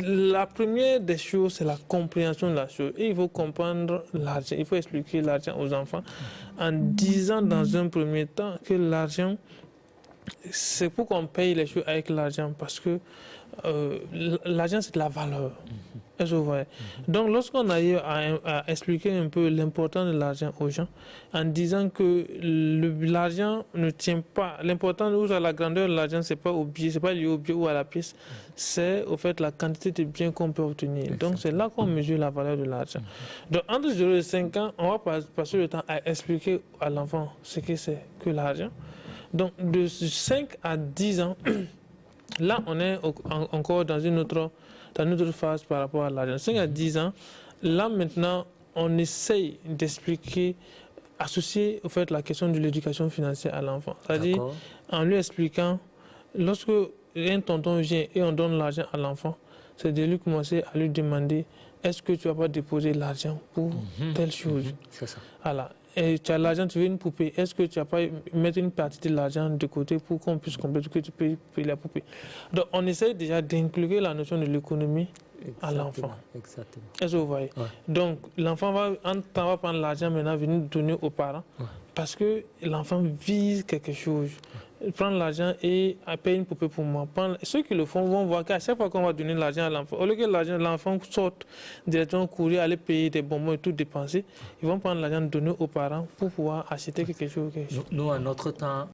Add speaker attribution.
Speaker 1: La première des choses, c'est la compréhension de la chose. Et il faut comprendre l'argent, il faut expliquer l'argent aux enfants en disant dans un premier temps que l'argent, c'est pour qu'on paye les choses avec l'argent parce que l'argent, c'est de la valeur. Est-ce que vous voyez? Donc, lorsqu'on arrive à expliquer un peu l'importance de l'argent aux gens, en disant que l'argent ne tient pas, l'important ou la grandeur de l'argent, c'est pas au billet, c'est pas lié au billet ou à la pièce, c'est au fait la quantité de biens qu'on peut obtenir. Donc, c'est là qu'on mesure la valeur de l'argent. Donc, entre 0 et 5 ans, on va passer le temps à expliquer à l'enfant ce que c'est que l'argent. Donc, de 5 à 10 ans, là, on est encore dans une autre phase par rapport à l'argent. 5 à 10 ans, là maintenant, on essaye d'expliquer, associer au fait la question de l'éducation financière à l'enfant. C'est-à-dire en lui expliquant, lorsque un tonton vient et on donne l'argent à l'enfant, c'est de lui commencer à lui demander est-ce que tu vas pas déposer l'argent pour telle chose.
Speaker 2: C'est ça.
Speaker 1: Voilà. Et tu as l'argent, tu veux une poupée. Est-ce que tu vas pas mettre une partie de l'argent de côté pour qu'on puisse compléter, que tu peux payer la poupée. Donc on essaie déjà d'inclure la notion de l'économie à l'enfant.
Speaker 2: Exactement.
Speaker 1: Est-ce que vous voyez? Donc l'enfant va prendre l'argent maintenant, venir donner aux parents parce que l'enfant vise quelque chose. Prendre l'argent et payer une poupée pour moi. Ceux qui le font vont voir qu'à chaque fois qu'on va donner l'argent à l'enfant, au lieu que l'enfant sorte directement courir, aller payer des bonbons et tout dépenser, ils vont prendre l'argent donner aux parents pour pouvoir acheter quelque chose.
Speaker 2: Nous, à notre temps,